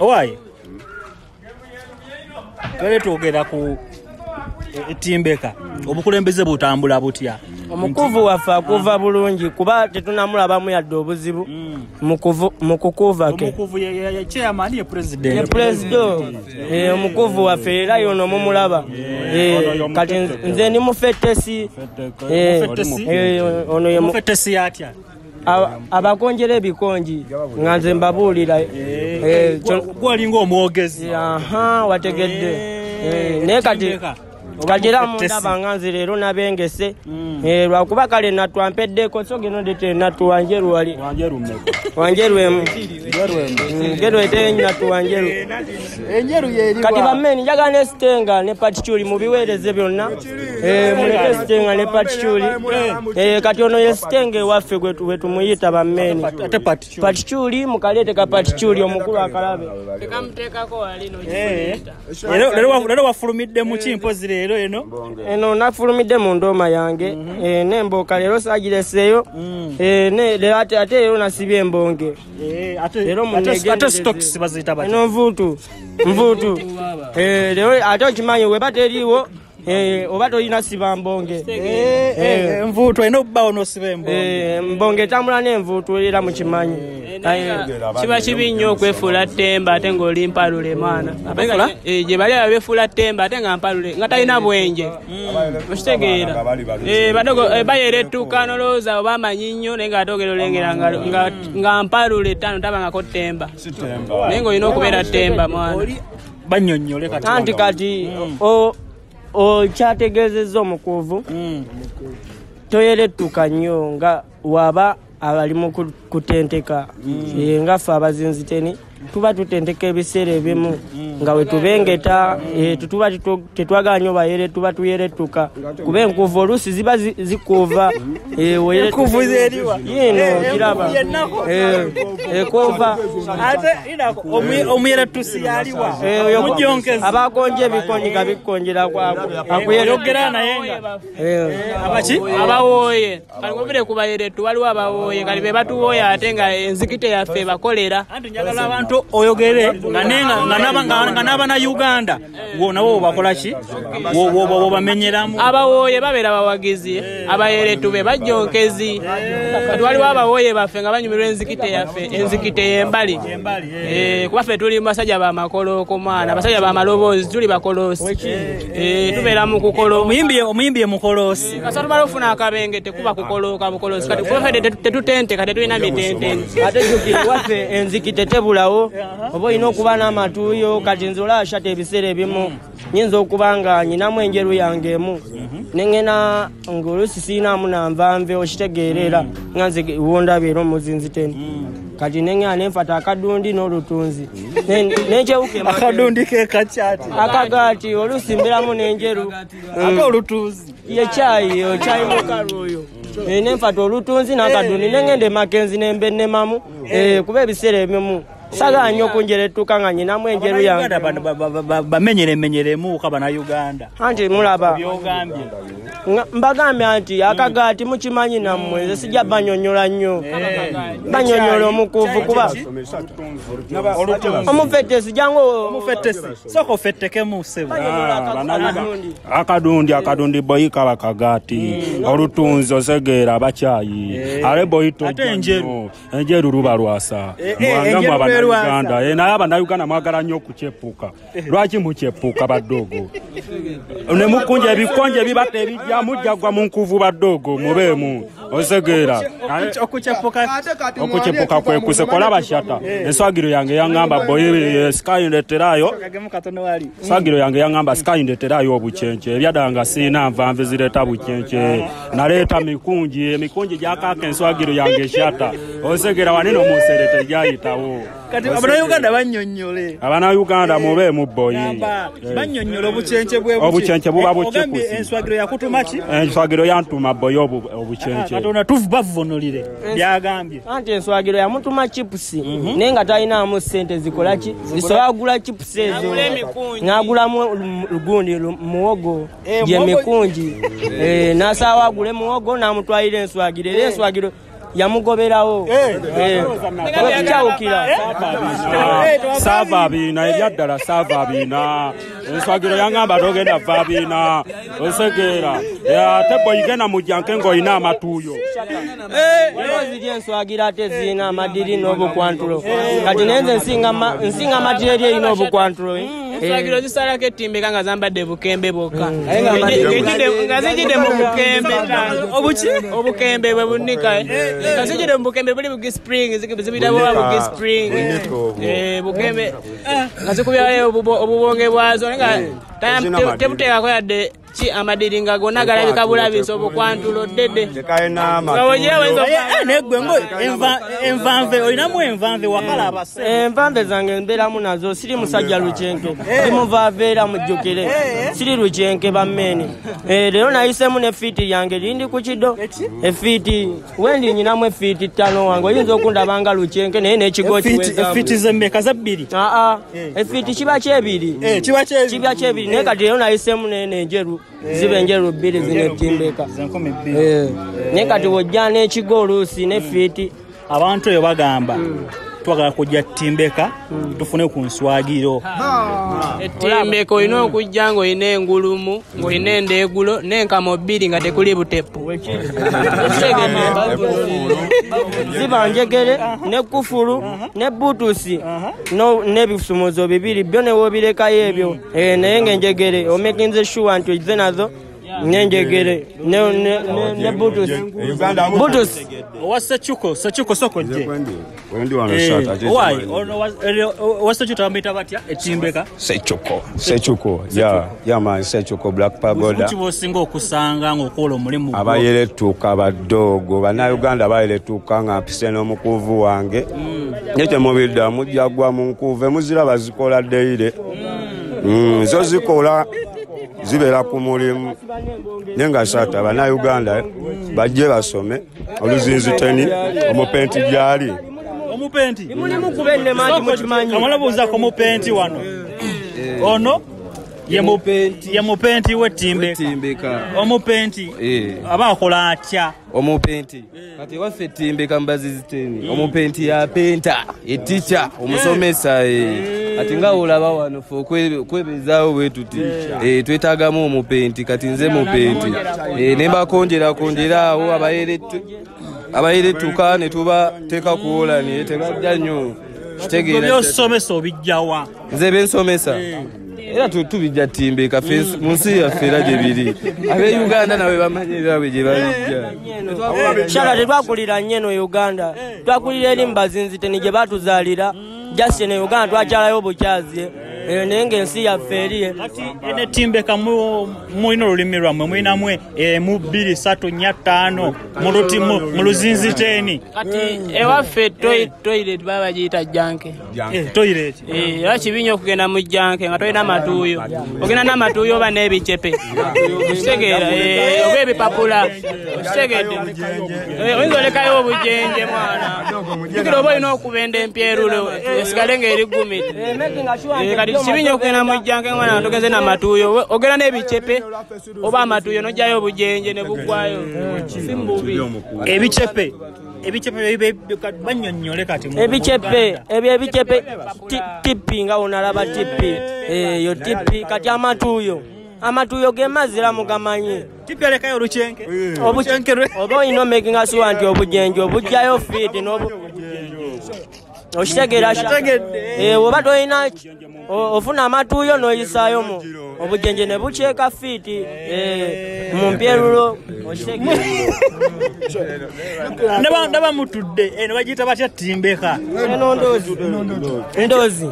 Owaayi twali twogera ku Timbeka obukulembeze butambula butya omukuvu waffe akuva bulungi kuba tetunamulabamu yadde obuzibu mu kukuva ke omukuvu ye chairman ye president omukuvu waffe era yono mumulaba kati nze ndi mufettesi ono ye mufettesi atya abakonjera ebikonji nga nze mbabuulira gwalinga omwogezi wategedde naye kati kajira mundaba nga nze leero nabengese lwakuba kale natwampeddeko so geno dete natuwanjeru wali wanjeru emu gero ete natuwanjeru kati bammeni njaga ne Stenga ne Patichuli mubiweereze byonna muleke Stenga ne Patichuli kati ono ye Stenge waffe gwe tumuyita bammeni Patichuli mukalete ka Patichuli omukulu akalabe tekamuteekako walino lero wafulumidde mu kimpozi leero eno nafulumidde mu ndoma yange nemboka leero sagireseeyo ate leero nasibye embonge ate stocks bazita bati eno mvutu leero ate okimanyi weba teriiwo oba tolina siba mbonge envuutu eno bba onosiba mbonge tambula n'envuutu era mukimanyi kiba kibi nnyo okwefuula Ttemba ate ng'oli mpalule mwana gye bali abefuula Ttemba ate nga mpalule nga talina bwenje okitegeera badogo bayera ettuka nolowooza oba amanyi nnyo naye ng'ate ogera olengera nga mpalule ttaano tabangako Ttemba naye ng'olina okubeera Ttemba mwana bannyonnyole anti kati okyategeezezza omukuuvu toyerettuka nnyo nga waba abali mu kutenteka nga ffe abazinziteni tuba tutenteka ebiseera ebimu nga we tubengeta tuba tetwaganya bayere tuba tuyerettuka kuba enkuuvu oluusi ziba zikuuva kiraba ekuuva omuyerettusi yaliwa abakonje ebikonyi nga bikonjera akuyogera naye abaki abawooye kali ngobire ku bayerettu waliwo abawooye kali be batuwooya ate nga enzikite yaffe bakolera anti njagala abantu oyogere nga n'abana Uganda nabo bakola ki bamenyeramu abawooye babeera bawagizi abayerettu be bajjonkezi kati waliwo abawooye baffe nga banyumirwa enzikite yaffe enzikite yembali kuba ffe tuli basajja bamakoloko mwana basajja bamaloboozi tuli bakoloosi tubeera mu kukolo omuyimbi mukoloosi kasa tumala ofuna akabenge tekuba kukolooka bukoloosi kati kuba ffe tetutente kati tulina mitenteni ate jukiri waffe enzikite tebulawo oba olina okuba n'amatuuyo kati nze olaashata ebiseera ebimu nyinza okuba nga nyinamu enjeru yange emu nengena ng'oluusi siinaamu nanvanve okitegeerera nga nze wondabeera omuzinziteni kati nengena nenfata akadundi n'olutunzi nenkyewuka akadundi kekakyati akagaati oluusi mberamu n'enjeru ate olutunzi ye kyayi mukalu oyo nenfata olutunzi n'akadundi nengenda emakenzi nembennemamu kuba ebiseera ebimu saga nnyo kunjerettuka nga nyinamu enjeru yange bamenyeremenyeremu kabana Uganda anti mulaba mbagambye anti akagaati mukimanyi nammwe nze sijja banyonyola nnyo banyonyola omukuuvu kuba omufettesi jangu omufettesi soko fettekemu sebo akadundi boyika bakagaati olutunzi osegeera abakyayi ale boyito enjeru luba lwasa mwangamu Uganda naye abannayuganda mwagala nnyo okukyepuka lwaki mukyepuka baddogo ne mukunja ebikonje ebibatta ebijja mujjagwa mu nkuvu baddogo mubeemu osegeera okukyepuka kwekuse kola bashata enswagiro yange yangamba boyi sky ndeterayo swagiro yange yangamba sky ndeterayo obucyenke ebyadanga siina nvanve zireeta bucyenke naleeta mikunji gyakaka enswagiro yange shata osegeera wanene omuserete gyayitawo kati abana Uganda bannyonnyole abana Uganda mube mu boyi bannyonnyole obucyenke buba bukyekusi enswagiro yakutumaki enswagiro yantuma boyi obucyenke katona tuvunulire byagambye anti enswagiro yamutuma chipusi naye nga talinamu ssente zikolaki zisobola kugula chipusi ezo n'agulamu lugundi muwogo gye mikunji n'asaawa agule muwogo n'amutwalira enswagiro era enswagiro yamugoberawo kyawukira sava bina ebyaddala sava bina enswagiro yangamba togenda va bina osegeera ate bw'oyigenda mu jjanke ng'olina amatuuyo ziri enswagira ate zirina amadiri n'obukwantulo kati nenze nsinga amadiri eri erina obukwantulo enswagiro zisalako ettimbeka nga zambadde bukembe bwokka nga zijjidde mu bukembe obukembe bwe bunika nga zijjidde mu bukembe buli bugi spring zibirabowa bugi spring bukembe nga zikubyayo obubonge bwazo nga tebuteekako yadde ki amadiri nga gonna galabika bulabisa obukwantulo ddedde negwe ngo envanve olinamu envanve wakalaba envanve zange mbeeramu nazo siri musajja lucenke ndimuvaveera mujjukire siri lucenke bammeni leero nayisemu nefiiti yange lindi ku kido efiiti wendi nyinamu efiiti 5 wange oyinza okundabanga lucenke naye n'ekigo efiiti zemmeka za 2 efiiti kiba kyebiri naye kati leero nayisemu nenjeru ziba enjeru 2 zinetimbeka naye kati wojja n'ekigo oluusi nefiiti abantu eyo bagamba twagala kujja timbeka tufune ku nswagiro etimbeka olina okujja ng'olina engulumu ng'olina endeegulo n'enkamo 2 nga tekuli butepu ziba njegere ne kufulu ne butusi n'ebisumuzo 2 byo ne wobirekayo ebyo naye ng'enjegere omekinze shuwa nti ogize nazo nenjegere ne butusi owasekyuko sokojje owasekyuko bamuyita batya etimbeka sekyuko man sekyuko black pagoda kiba osinga okusanga ng'okola omulimu abayeretuuka abadoogo bannayuganda abayeretuuka nga mpise n'omukuuvu wange nye temubidda mujja gwa mu nkuuve muzira bazikola deire zo zikola zibeera ku mulimu nenga sata abannayuganda bajje basome oluzinziteni omupenti gyali omupenti mulimu kubenne maji mukimanyi amalabuuzako omupenti wano ono ye mupenti w'ettimbeka omupenti aba akola atya omupenti kati waffe ettimbeka mbaziziteni omupenti yapenta etica omusomesa ati nga olaba wano fe okwebezaawo bwe tuti twetaagamu omupenti kati nze mupenti ne mbakonjeraawo abayeretuka ne tubateeka kuwola naye tebajja nnyo kitegeera byosomesa obijjawa nze bensomesa era tubijja timbeka mu nsi yaffe era gye biri ab'Uganda nawe bamanyirawe gye babijja shaka tetwakulira nnyo eno Uganda twakulira eri mu bazinziteni gye batuzaalira just eno Uganda twakyalayo obukyazi naye ng'ensi yaffe eriye kati ene timbeka mulina olulimi lwammwe mulinamu 1 2 3 4 5 mu luzinziteeni kati ewaffe toilet baba bagiyita janke toilet era kibi nnyo okugenda mu janke nga tolina amatuuyo ogenda n'amatuuyo oba n'ebicepe okitegeera oba ebipapula okitegedde oyinza olekayo obujenje mwana jukira oba olina okubenda empyerulo esigale ng'eri gumidde kati kibi nnyo okugenda mu janke mwana nga togeze n'amatuuyo ogenda n'ebicepe oba amatuuyo n'ojjayo obujenje ne buggwayo si mububi ebicepe banyonyole kati ebicepe tipi nga onalaba tipi yo tipi kati amatuuyo ge mazira mugamanyi tipi alekayo olucenke oba olina omakinga sure nti obujenje obujjayo fiiti okitegeera oba tolina ofuna amatuuyo n'oyisaayo mu obujenje ne buceeka fiiti mu mpyerulo okitegeera ndaba mutudde ne bagiyita batya timbeka eno ndoozi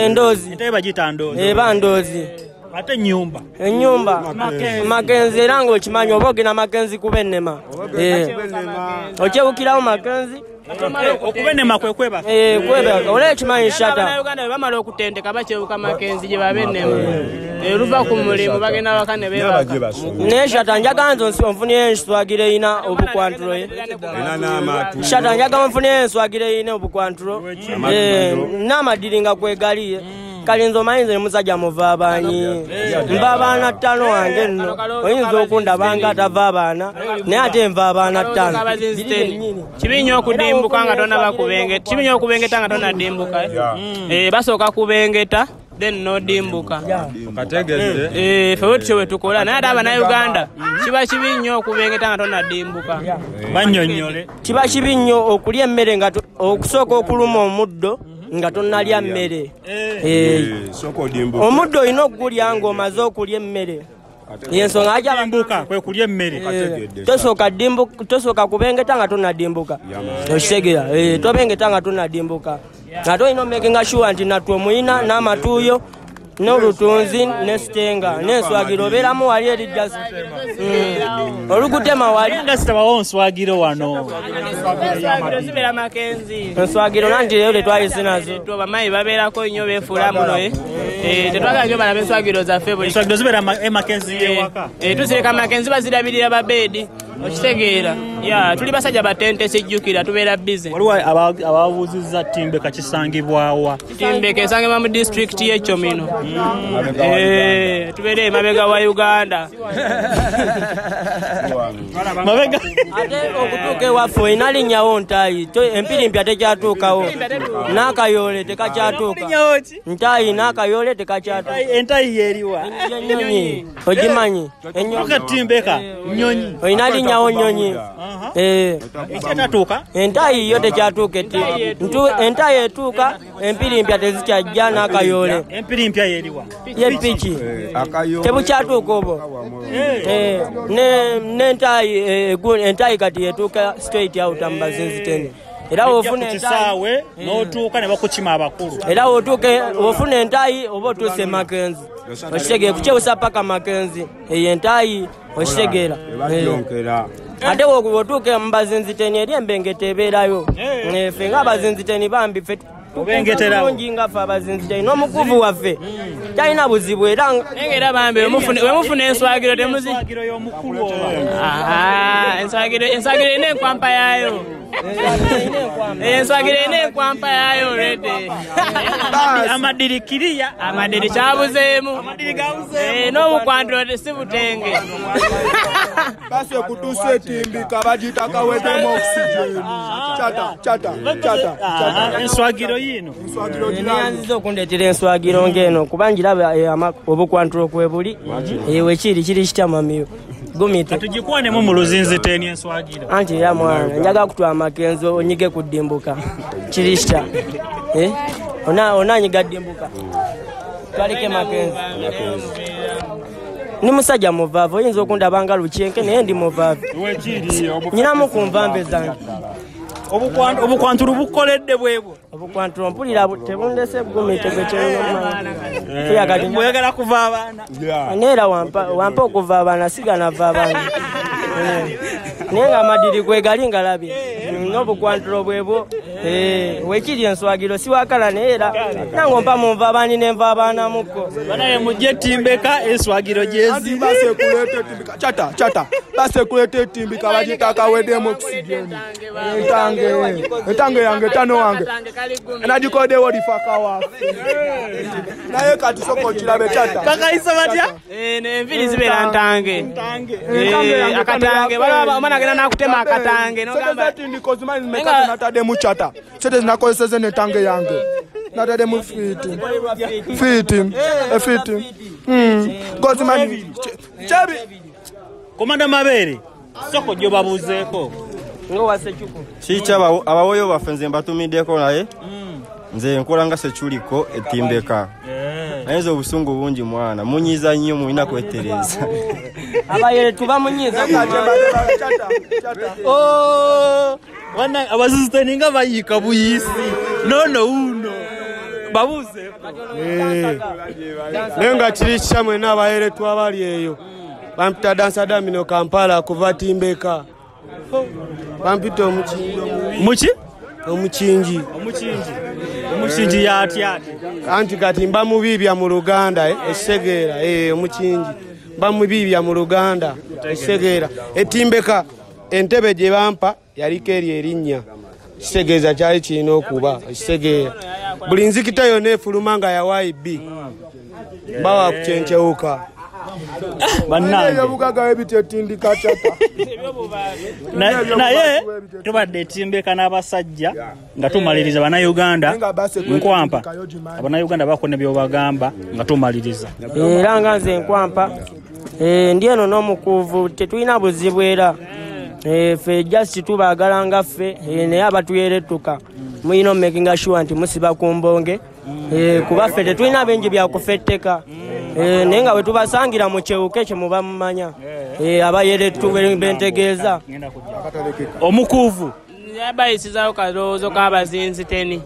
entabe bagiyita ndoozi eba ndoozi ate ennyumba makenzi era ng'okimanyi oba ogenda makenzi kuba ennema okyebukirawo makenzi okubenema kwebaka olaba ekimanyi shata Uganda bwe bamala okutendeka bakyewuka makenzi gye babenema luva ku mulimu bagenda waka ne beebaka naye shata njagala nze onfuniyo enswagiro erina obukwantulo shata njagala onfuniyo enswagiro erina obukwantulo n'amadiri nga kwegaliye Kalinzo mayinze musajja muva abaanyi nva abaana 5 wange nno oyinza okundaba nga atava abaana naye ate nva abaana 5 kibi nnyo okudimbuka nga tonnabakubengeta nga tonnadimbuka basooka kubengeta then nodimbuka ffe bwetutyo bwe tukola naye ate abannayuganda kiba kibi nnyo okubengeta nga tonnadimbuka bannyonnyole kiba kibi nnyo okulya emmere nga okusooka okuluma omuddo nga tonnalya mmere omuddo olina okugulya ng'omaze okulya emmere yensonga ajabambuka kwe kulya emmere tosooka kubengeta nga tonnadimbuka okitegera tobengeta nga tonnadimbuka ate olina omekinga shuwa nti natwe omuyina n'amatuuyo n'olutunzi n'esitenga n'enswagiro obeeramu wali erijja olugutema wali nga sitabawo nswagiro wano zibeera makenzi enswagiro nanti leero tetwayise nazo bamayi babeerako nnyo beefuula muno tetwagala nnyo balaba enswagiro zaffe enswagiro zibeera makenzi ewaka tuzireka makenzi bazirabirira babeedi okitegeera tuli basajja batente sijjukira tubeera bize waliwo ababuuzizza Timbeka kisangibwawa Timbeka esangibwa mu disitulikiti y'Ekyomino tubeere emabega wa Uganda ate okutuuka ewaffe olina linnyawo Ntaayi empirimpya tekyatuukawo n'akayoole tekakyatuuka Ntaayi n'akayoole tekakyatuuka Entayi yeeriwa ennyonyi ogimanyi Timbeka nnyonyi olina linnyawo nnyonyi ekyatatuuka Entayi yo tekyatuuka Entayi etuuka empirimpya tezikyajja n'akayoole empirimpya yeeriwa yepiki tebukyatuuka obwo Entayi kati yetuuka straight out mu bazinzi 10 era wofuna kisaawe n'otuuka ne bakukima abakulu era wofuna Entayi oba otuuse Makenzi okitegeera kukyewusa paka Makenzi eyo Entayi okitegeera ate wotuuka mu bazinzi 10 eri embengeta ebeerayo ffe ng'abazinzi 10 bambi ffe tulungi nga ffe abazinzi 10 n'omukuvu waffe talina buzibu era bambi wemufuna enswagiro temuzigiro y'omukulu enswagiro erina enkwampa yaayo enswagiro erina enkwampa yaayo lede amadiri kyabuzeemu n'obukwantiro si butenge base kutusa etimbika bagitaka wedemu oxygen chata enswagiro yino neyanziza okundeetera enswagiro ng'eno kuba njiraba obukwantiro kwebuli wekiri kiri kitamamiyo gumite tugikwanemu mu luzinzi 10 enswagiro anti era mwana njaga kutwa Makenzi onyige kudimbuka kirista onanyiga ddimbuka twalike Makenzi ni musajja muvaavu oyinza okundaba nga Lukyenke naye ndi muvaavu nyinamu ku nvambe zange obukwanturu bukoledde bwebwo obukwanturu mpulira tebundese gumite gwekyoyagala kuva abaana neera wampa okuva abaana siganava abaana naye nga amadiri gwegali ngalabye n'obukwanturo bwebwo wekiri enswagiro siwakala neera nange mpa munva abaani nenva abaana mukko banaye mujje Timbeka enswagiro gyezi basekuleta etimbika bagitaka wedemu oxygen etange yange tano wange nagikodewo lifaka waffe naye kati soko kirabe chata kakayisa batya enviri zibeera ntange akatange omwana agenda nakutema akatange natadde mu chata sente zinakozeseze netange yange natadde mu fiti gozimani chabi komanda Mabeere soko gyo babuzeeko kikya abawoyo baffe nze mbatumiddeko naye nze nkola nga Sekyuliko Etimbeka ayinza obusungu bungi mwana munyiza nnyo mulina kwetereza abayere tubamunyiza wana abazinzi 10 nga bayiika buyisi nono uno babuzeeko naye nga kiri kikya mwena abayere twabali eyo bampita dansa damino Kampala kuva Timbeka bampita omukingi yatya anti kati mba mubibya mu Luganda ekisegeera omukingi mba mubibya mu Luganda ekisegeera Etimbeka entebe gye bampa yaliko eri erinnya kitegeeza kyali kirina okuba ekitegeera buli nzikita yonna efuluma nga ya YB bawa kukyenkyewuka naye tubadde timbeka n'abasajja nga tumaliriza bannayuganda nkwampa abannayuganda bakone byobagamba nga tumaliriza era nga nze nkwampa ndi eno n'omukuuvu tetulina buzibu era ffe jasi tubaagala nga ffe naye abatuyerettuka muyina omumakinga sure nti musiba ku mbonge kuba ffe tetulina bingi byakufetteka naye nga bwe tubasangira mu kyewuka ekyo muba mumanya abayerettu bentegeeza omukuuvu yabayisizawo kalowoozo k'abazinzi teni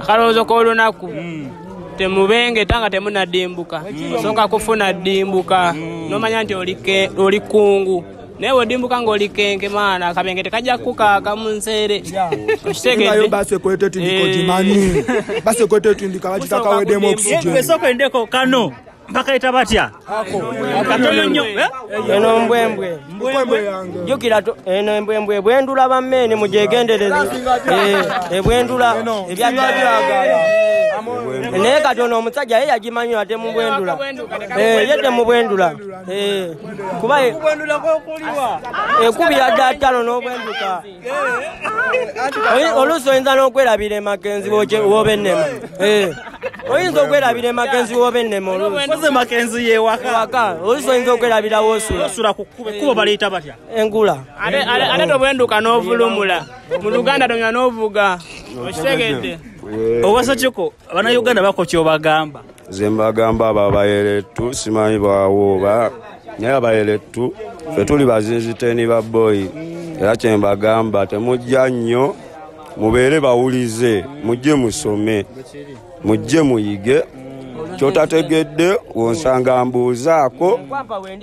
akalowoozo k'olunaku temubenge tanga temunadimbuka osooka kufuna ddimbuka nomanya nti oli kungu naye wedimbuka ng'oli kenke maana akabenge tekajja kukaaka mu nseere esooka endeko kano mpakaita batya katono nnyo eno mbwembwe jukira eno embwembwe bwendula bammene mujegendereze ebwendula ebyabyagala naye katono omusajja ye yagimanyi ate mubwendula yedde mubwendula kuba ekubira dda ttano n'obwenduka oluusi oyinza n'okwerabira emakenzi woba ennema oyinza okwerabira emakenzi woba ennema oluusi makenzi yewaka oluusi oyinza okwerabira wosula kuba baliyita batya engula ate tobwenduka n'ovulumula mu luganda tonya n'ovuga okitegedde obasa kyoko abannayuganda bako kyobagamba nze mbagamba abo abayerettu simanyi bwawooba naye abayerettu ffe tuli bazinziteni ba boyi era kyembagamba temujja nnyo mubeere bawulize mujje musome mujje muyige kyotategedde wonsanga mbuuzaako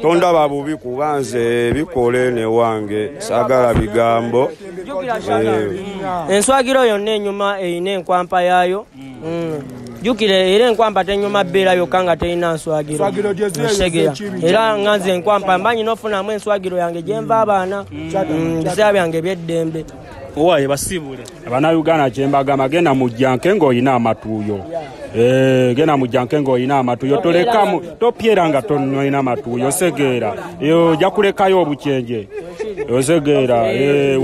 tondaba bubi kuba nze bikole ne wange saagala bigambo enswagiro yonna enyuma eyina enkwampa yaayo jukire era enkwampa tenyuma bbeera yokka nga terina nswagiro era nga nze enkwampa mbanyi n'ofunamu enswagiro yange gyenva abaana biseera byange byeddembe owaye basiibule abannayuganda kyembagamba genda mujjanke ng'olina amatuuyo genda mujjanke ng'olina amatuuyo tolekamu topyera nga tolina amatuuyo osegeera ojja kulekayo obukyenje osegeera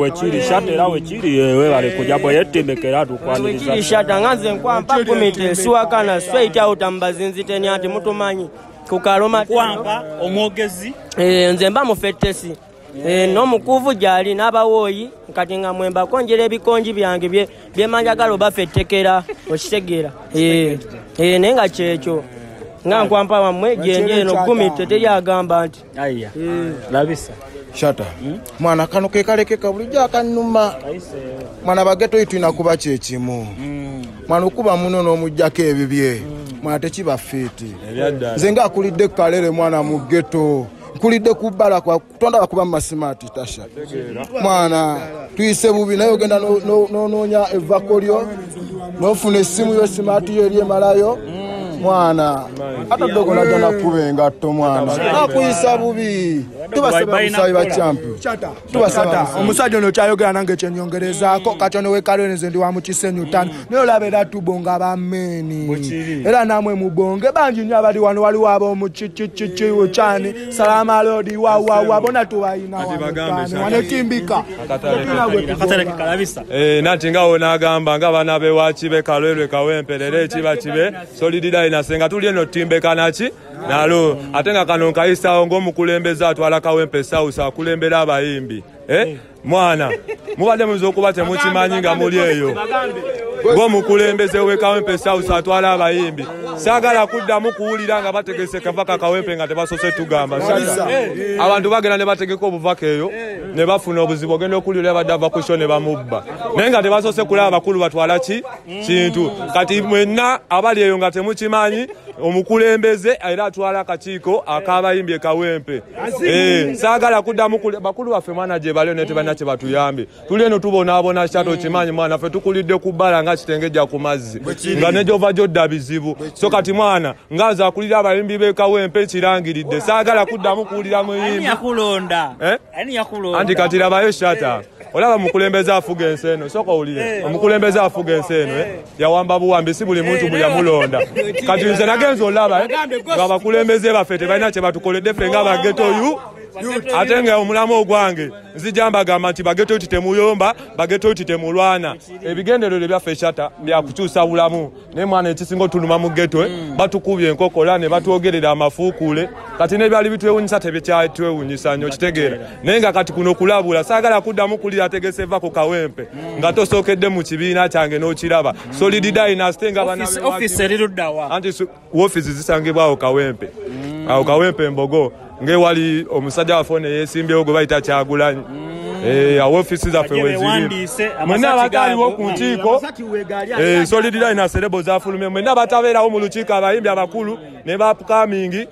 wekiri shata era wekiri webale kujja bwe yetembekera tukwaniriza wekiri shata nga nze nkwampa kumite siwakana straight out ambazinziteni ati mutumanyi kukaloma kwampa omwogezi nze mba mufettesi n'omukuuvu gyali n'abawooyi kati nga mwemba konjera ebikonji byange byemanjagala obafettekera okitegeera naye nga kyekyo nga nkwampa wammwe gyenje eno gumite teryagamba nti labisa shata mwana kano kekalekeka bulijjo akannuma mwana bageto yitulina kuba kyekimu mwana okuba muno n'omujjako ebibye mwana tekiba fiiti nze nga akulidde kalere mwana mu geto nkulidde kubbala kutonda bakuba masimaati tasha mwana tuyise bubi naye ogenda n'onoonya evakolyo n'ofuna essimu yo simaati yo eri emalayo mwana ate dogo najja nakuba engatto mwana nakuyisa bubi tubasaba busabi ba champion tubasaba omusajja ono kyayogera nange kyenyongerezaako katono wekalere nze ndi wa mukisenyu ttano naye olaba era tubonga bammeni era namwe mubonge bangi nnyo abali wano waliwo ab'omukikikikiwo kyani salama lodi wawawa bona tubayina wanetimbika nati nga wonagamba nga bana bewakibe kalwelwe kawemperere ekiba kibe solidida inasenga tuli eno timbeka naki nalo ate nga kano nkayisawo ng'omukulembeze atwala kawempe sausa akulembera abayimbi mwana mubadde muyinza okuba temukimanyi nga muli eyo ng'omukulembeze w'ekawempe sausa atwala abayimbi saagala kuddamu kuwulira nga bategese kavaka kawempe nga tebasose tugamba abantu bagenda ne bategeka obuvaka eyo ne bafuna obuzibu ogenda okuwulira badde ava ku sho ne bamubba naye nga tebasose kulaba bakulu batwala ki kintu kati mwenna abali eyo nga temukimanyi omukulembeze era atwala akakiiko ak'abayimbi ekawempe saagala kuddamu bakulu baffe mwana gye baliyo ne tebalina kye batuyambe tuli eno tubonaabona kyato kimanyi mwana ffe tukulidde ku bbala nga kitengejja ku mazzi nga ne gyova gyodda bizibu so kati mwana ngaaza akulira abayimbi b'ekawempe kirangiridde saagala kuddamu kuwulira muyimbi yakulonda anti kati labayo shata olaba mukulembeza afuga enseno soko ulire omukulembeza afuga enseno yawamba buwambi si buli muntu buli amulonda kati nze nagenzo olaba abakulembeze bafete balina kye batukoledde ffe nga bageto yu ate nga omulamu ogwange nzijamba gamba nti bageto yuti temuyomba bageto yuti temulwana ebigenderero byaffe shata byakukyusa bulamu naye mwana ekisinga otuluma mu geto batukubye enkokola ne batwogerera amafuukule kati nebyali bitwewunyisa tebikyatwewunyisa nnyo kitegeera naye nga kati kuno kulabula saagala kuddamu kulira ategese va ku kawempe nga tosookedde mu kibiina kyange n'okiraba Solid Dynasty nga anti woofiisi zisangibwawo kawempe awo kawempe Mbogo ngewali omusajja wafone yesimbyewo gwe bayita Kyagulanyi woofiisi zaffe weziri mwena abataliwo ku nkiiko Solid Dynasty serebo zafulumye mwena abatabeerawo mu lukiiko abayimbi abakulu ne bapukamingi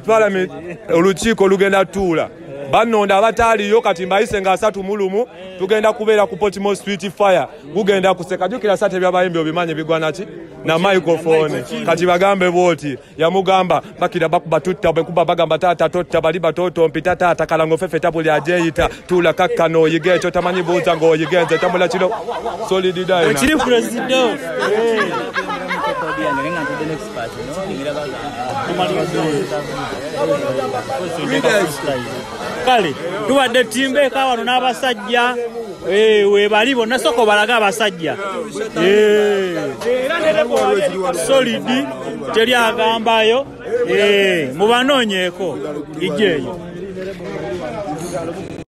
parliament olukiiko lugenda tuula banonda abataliyo kati mbayise nga 3 mulumu tugenda kubeera ku Portmore Street Fire gugenda kuseka jukira sate byabayimbi obimanye bigwana ki na microphone kati bagambe boti yamugamba bakira bakuba tutta bekuba bagamba tata totta bali batoto mpita tata kalango fefe tabuli ajeyita tula kakkano yigecho tamanyi buza ngo yigenze tambula kino Solid Dynasty kiri president kale tuwadde Timbeka wano n'abasajja we bali bonna soko balaga abasajja Solid teri agambayo mubanoonyeeko ijjeeyo